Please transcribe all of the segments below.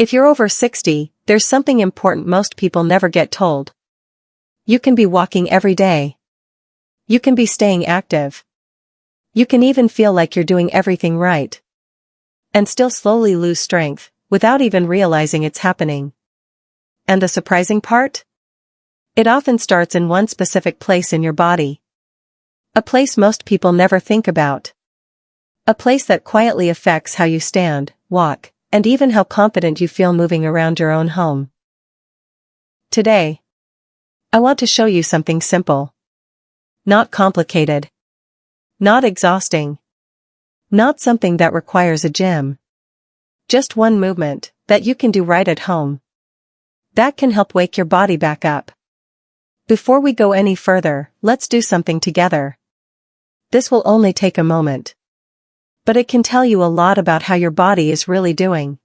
If you're over 60, there's something important most people never get told. You can be walking every day. You can be staying active. You can even feel like you're doing everything right. And still slowly lose strength, without even realizing it's happening. And the surprising part? It often starts in one specific place in your body. A place most people never think about. A place that quietly affects how you stand, walk, and even how confident you feel moving around your own home. Today, I want to show you something simple. Not complicated. Not exhausting. Not something that requires a gym. Just one movement that you can do right at home. That can help wake your body back up. Before we go any further, let's do something together. This will only take a moment. But it can tell you a lot about how your body is really doing.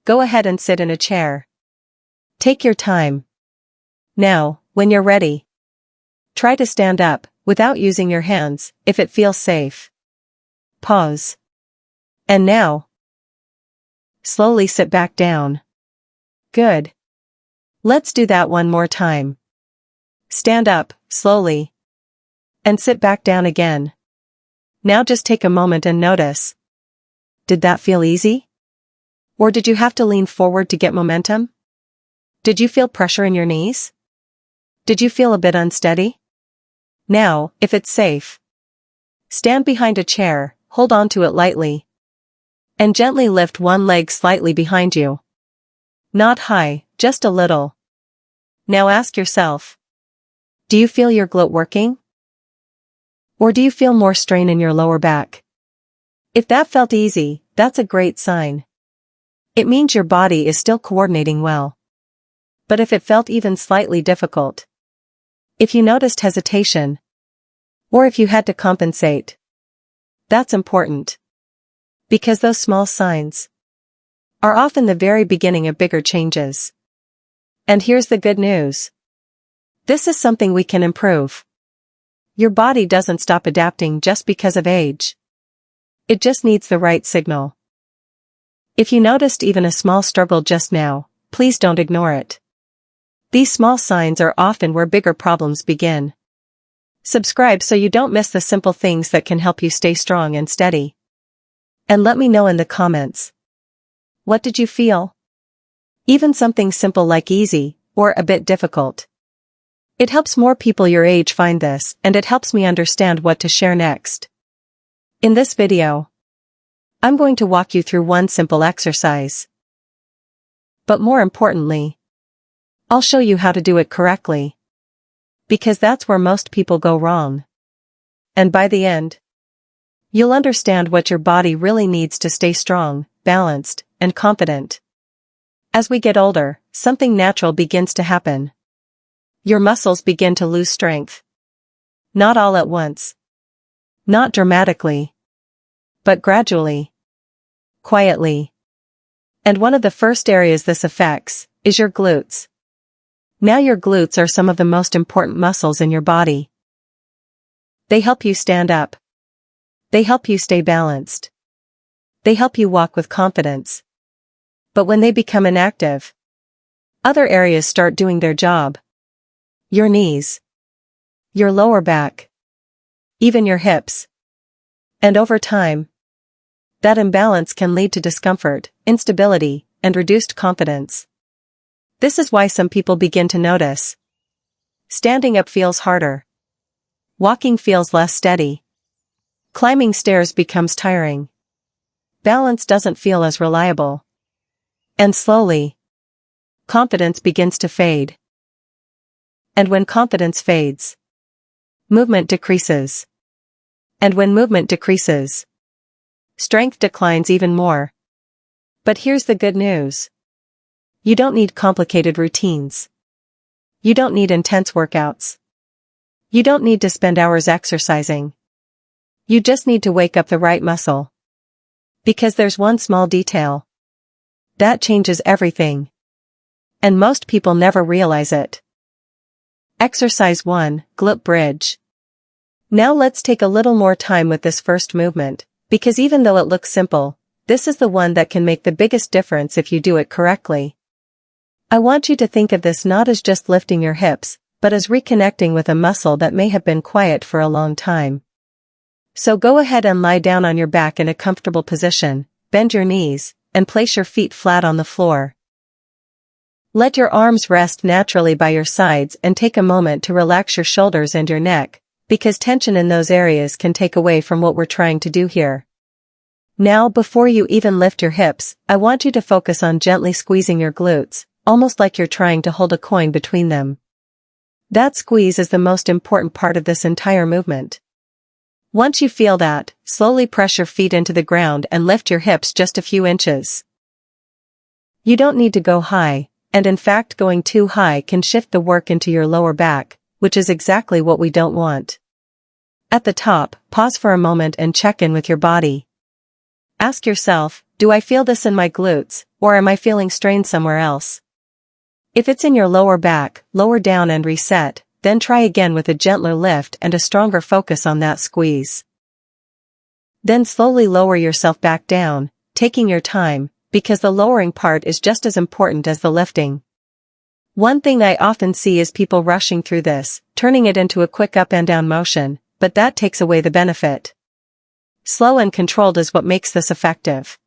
Go ahead and sit in a chair. Take your time. Now, when you're ready, try to stand up, without using your hands, if it feels safe. Pause. And now, slowly sit back down. Good. Let's do that one more time. Stand up, slowly. And sit back down again. Now just take a moment and notice. Did that feel easy? Or did you have to lean forward to get momentum? Did you feel pressure in your knees? Did you feel a bit unsteady? Now, if it's safe, stand behind a chair, hold on to it lightly, and gently lift one leg slightly behind you. Not high, just a little. Now ask yourself, do you feel your glute working? Or do you feel more strain in your lower back? If that felt easy, that's a great sign. It means your body is still coordinating well. But if it felt even slightly difficult, if you noticed hesitation, or if you had to compensate, that's important. Because those small signs are often the very beginning of bigger changes. And here's the good news. This is something we can improve. Your body doesn't stop adapting just because of age. It just needs the right signal. If you noticed even a small struggle just now, please don't ignore it. These small signs are often where bigger problems begin. Subscribe so you don't miss the simple things that can help you stay strong and steady. And let me know in the comments. What did you feel? Even something simple like easy, or a bit difficult. It helps more people your age find this, and it helps me understand what to share next. In this video, I'm going to walk you through one simple exercise. But more importantly, I'll show you how to do it correctly. Because that's where most people go wrong. And by the end, you'll understand what your body really needs to stay strong, balanced, and confident. As we get older, something natural begins to happen. Your muscles begin to lose strength. Not all at once. Not dramatically. But gradually. Quietly. And one of the first areas this affects is your glutes. Now your glutes are some of the most important muscles in your body. They help you stand up. They help you stay balanced. They help you walk with confidence. But when they become inactive, other areas start doing their job. Your knees, your lower back, even your hips. And over time, that imbalance can lead to discomfort, instability, and reduced confidence. This is why some people begin to notice. Standing up feels harder. Walking feels less steady. Climbing stairs becomes tiring. Balance doesn't feel as reliable. And slowly, confidence begins to fade. And when confidence fades, movement decreases. And when movement decreases, strength declines even more. But here's the good news. You don't need complicated routines. You don't need intense workouts. You don't need to spend hours exercising. You just need to wake up the right muscle. Because there's one small detail that changes everything. And most people never realize it. Exercise 1, Glute Bridge. Now let's take a little more time with this first movement, because even though it looks simple, this is the one that can make the biggest difference if you do it correctly. I want you to think of this not as just lifting your hips, but as reconnecting with a muscle that may have been quiet for a long time. So go ahead and lie down on your back in a comfortable position, bend your knees, and place your feet flat on the floor. Let your arms rest naturally by your sides and take a moment to relax your shoulders and your neck, because tension in those areas can take away from what we're trying to do here. Now, before you even lift your hips, I want you to focus on gently squeezing your glutes, almost like you're trying to hold a coin between them. That squeeze is the most important part of this entire movement. Once you feel that, slowly press your feet into the ground and lift your hips just a few inches. You don't need to go high, and in fact going too high can shift the work into your lower back, which is exactly what we don't want. At the top, pause for a moment and check in with your body. Ask yourself, do I feel this in my glutes, or am I feeling strain somewhere else? If it's in your lower back, lower down and reset, then try again with a gentler lift and a stronger focus on that squeeze. Then slowly lower yourself back down, taking your time, because the lowering part is just as important as the lifting. One thing I often see is people rushing through this, turning it into a quick up and down motion, but that takes away the benefit. Slow and controlled is what makes this effective.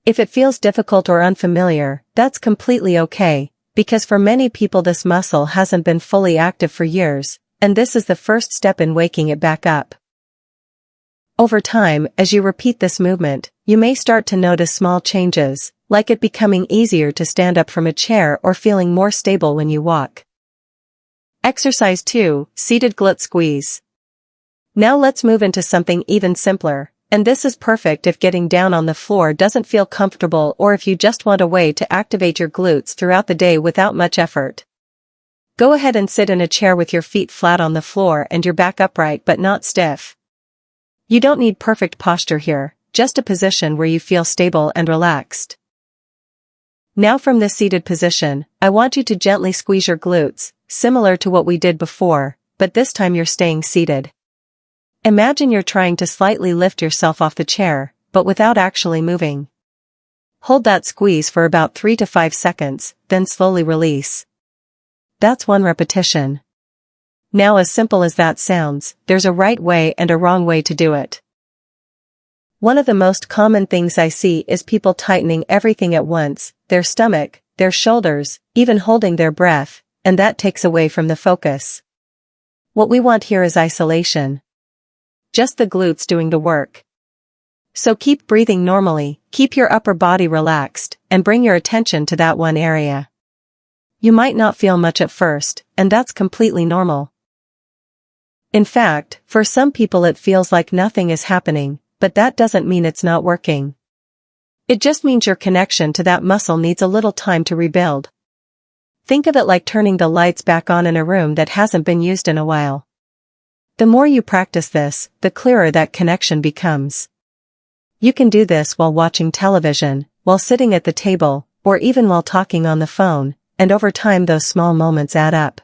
If it feels difficult or unfamiliar, that's completely okay, because for many people this muscle hasn't been fully active for years, and this is the first step in waking it back up. Over time, as you repeat this movement, you may start to notice small changes, like it becoming easier to stand up from a chair or feeling more stable when you walk. Exercise 2, Seated Glute Squeeze. Now let's move into something even simpler, and this is perfect if getting down on the floor doesn't feel comfortable or if you just want a way to activate your glutes throughout the day without much effort. Go ahead and sit in a chair with your feet flat on the floor and your back upright but not stiff. You don't need perfect posture here, just a position where you feel stable and relaxed. Now from this seated position, I want you to gently squeeze your glutes, similar to what we did before, but this time you're staying seated. Imagine you're trying to slightly lift yourself off the chair, but without actually moving. Hold that squeeze for about 3 to 5 seconds, then slowly release. That's 1 repetition. Now, as simple as that sounds, there's a right way and a wrong way to do it. One of the most common things I see is people tightening everything at once, their stomach, their shoulders, even holding their breath, and that takes away from the focus. What we want here is isolation. Just the glutes doing the work. So keep breathing normally, keep your upper body relaxed, and bring your attention to that one area. You might not feel much at first, and that's completely normal. In fact, for some people it feels like nothing is happening, but that doesn't mean it's not working. It just means your connection to that muscle needs a little time to rebuild. Think of it like turning the lights back on in a room that hasn't been used in a while. The more you practice this, the clearer that connection becomes. You can do this while watching television, while sitting at the table, or even while talking on the phone, and over time those small moments add up.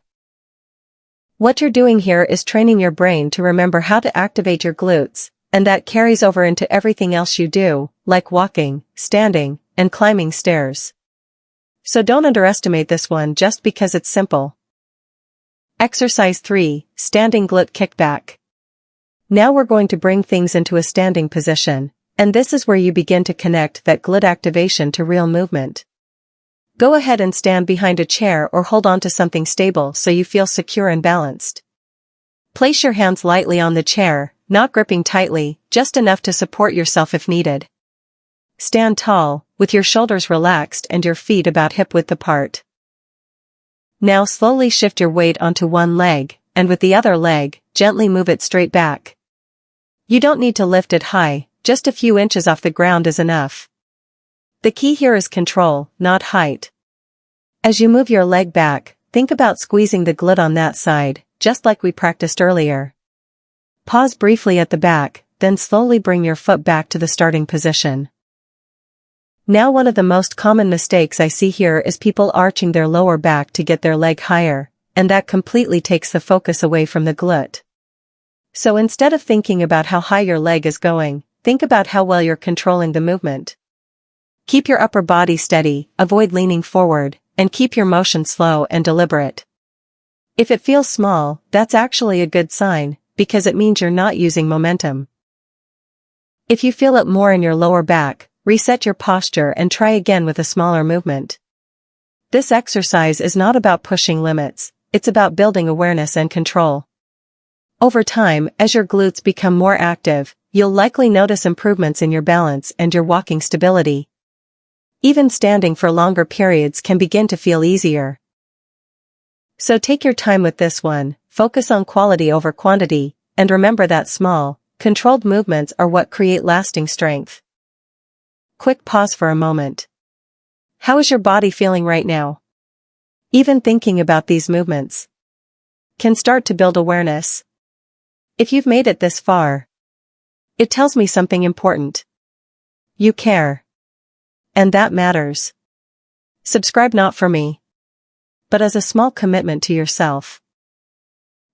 What you're doing here is training your brain to remember how to activate your glutes, and that carries over into everything else you do, like walking, standing, and climbing stairs. So don't underestimate this one just because it's simple. Exercise 3, Standing Glute Kickback. Now we're going to bring things into a standing position, and this is where you begin to connect that glute activation to real movement. Go ahead and stand behind a chair or hold on to something stable so you feel secure and balanced. Place your hands lightly on the chair, not gripping tightly, just enough to support yourself if needed. Stand tall, with your shoulders relaxed and your feet about hip-width apart. Now slowly shift your weight onto one leg, and with the other leg, gently move it straight back. You don't need to lift it high, just a few inches off the ground is enough. The key here is control, not height. As you move your leg back, think about squeezing the glute on that side, just like we practiced earlier. Pause briefly at the back, then slowly bring your foot back to the starting position. Now one of the most common mistakes I see here is people arching their lower back to get their leg higher, and that completely takes the focus away from the glute. So instead of thinking about how high your leg is going, think about how well you're controlling the movement. Keep your upper body steady, avoid leaning forward, and keep your motion slow and deliberate. If it feels small, that's actually a good sign, because it means you're not using momentum. If you feel it more in your lower back, reset your posture and try again with a smaller movement. This exercise is not about pushing limits, it's about building awareness and control. Over time, as your glutes become more active, you'll likely notice improvements in your balance and your walking stability. Even standing for longer periods can begin to feel easier. So take your time with this one, focus on quality over quantity, and remember that small, controlled movements are what create lasting strength. Quick pause for a moment. How is your body feeling right now? Even thinking about these movements can start to build awareness. If you've made it this far, it tells me something important. You care. And that matters. Subscribe not for me, but as a small commitment to yourself.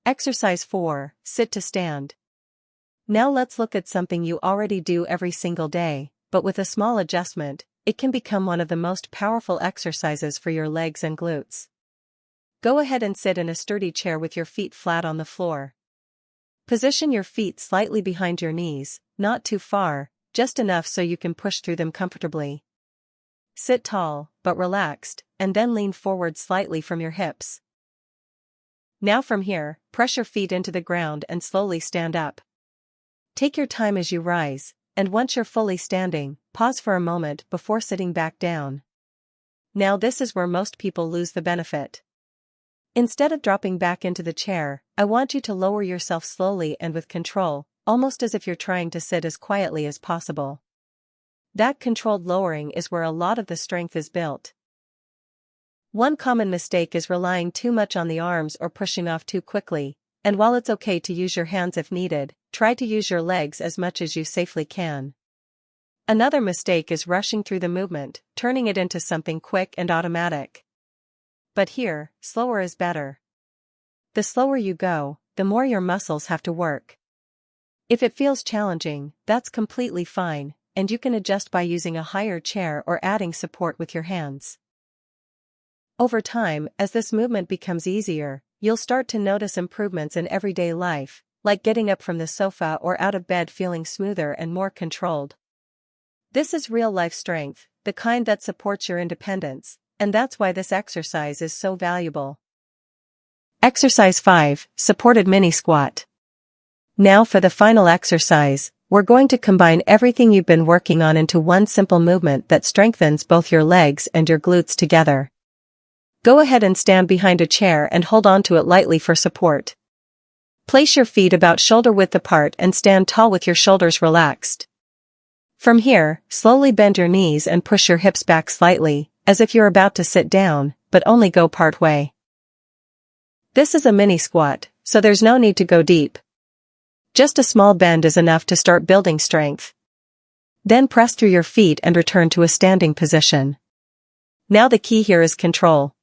Exercise 4, sit to stand. Now let's look at something you already do every single day, but with a small adjustment, it can become one of the most powerful exercises for your legs and glutes. Go ahead and sit in a sturdy chair with your feet flat on the floor. Position your feet slightly behind your knees, not too far, just enough so you can push through them comfortably. Sit tall, but relaxed, and then lean forward slightly from your hips. Now from here, press your feet into the ground and slowly stand up. Take your time as you rise, and once you're fully standing, pause for a moment before sitting back down. Now this is where most people lose the benefit. Instead of dropping back into the chair, I want you to lower yourself slowly and with control, almost as if you're trying to sit as quietly as possible. That controlled lowering is where a lot of the strength is built. One common mistake is relying too much on the arms or pushing off too quickly, and while it's okay to use your hands if needed, try to use your legs as much as you safely can. Another mistake is rushing through the movement, turning it into something quick and automatic. But here, slower is better. The slower you go, the more your muscles have to work. If it feels challenging, that's completely fine, and you can adjust by using a higher chair or adding support with your hands. Over time, as this movement becomes easier, you'll start to notice improvements in everyday life, like getting up from the sofa or out of bed feeling smoother and more controlled. This is real-life strength, the kind that supports your independence, and that's why this exercise is so valuable. Exercise 5, Supported Mini Squat. Now for the final exercise, we're going to combine everything you've been working on into one simple movement that strengthens both your legs and your glutes together. Go ahead and stand behind a chair and hold on to it lightly for support. Place your feet about shoulder width apart and stand tall with your shoulders relaxed. From here, slowly bend your knees and push your hips back slightly, as if you're about to sit down, but only go part way. This is a mini squat, so there's no need to go deep. Just a small bend is enough to start building strength. Then press through your feet and return to a standing position. Now the key here is control.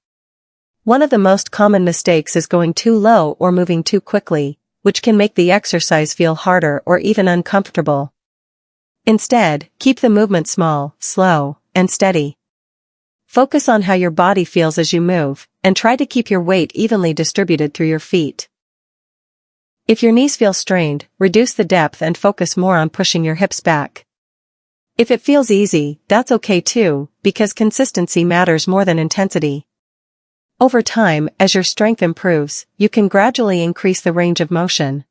One of the most common mistakes is going too low or moving too quickly, which can make the exercise feel harder or even uncomfortable. Instead, keep the movement small, slow, and steady. Focus on how your body feels as you move, and try to keep your weight evenly distributed through your feet. If your knees feel strained, reduce the depth and focus more on pushing your hips back. If it feels easy, that's okay too, because consistency matters more than intensity. Over time, as your strength improves, you can gradually increase the range of motion.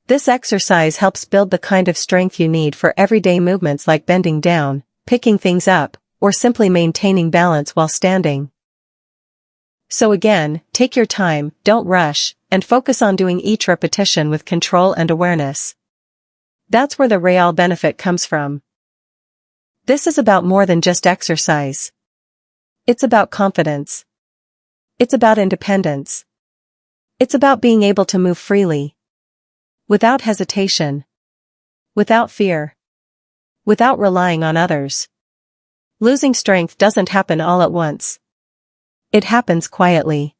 This exercise helps build the kind of strength you need for everyday movements like bending down, picking things up, or simply maintaining balance while standing. So again, take your time, don't rush, and focus on doing each repetition with control and awareness. That's where the real benefit comes from. This is about more than just exercise. It's about confidence. It's about independence. It's about being able to move freely. Without hesitation. Without fear. Without relying on others. Losing strength doesn't happen all at once. It happens quietly.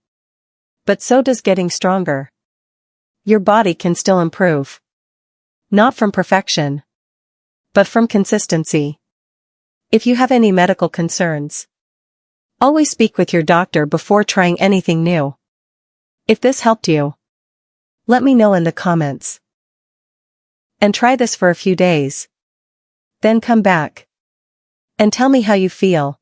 But so does getting stronger. Your body can still improve. Not from perfection. but from consistency. If you have any medical concerns, always speak with your doctor before trying anything new. If this helped you, let me know in the comments. And try this for a few days. Then come back and tell me how you feel.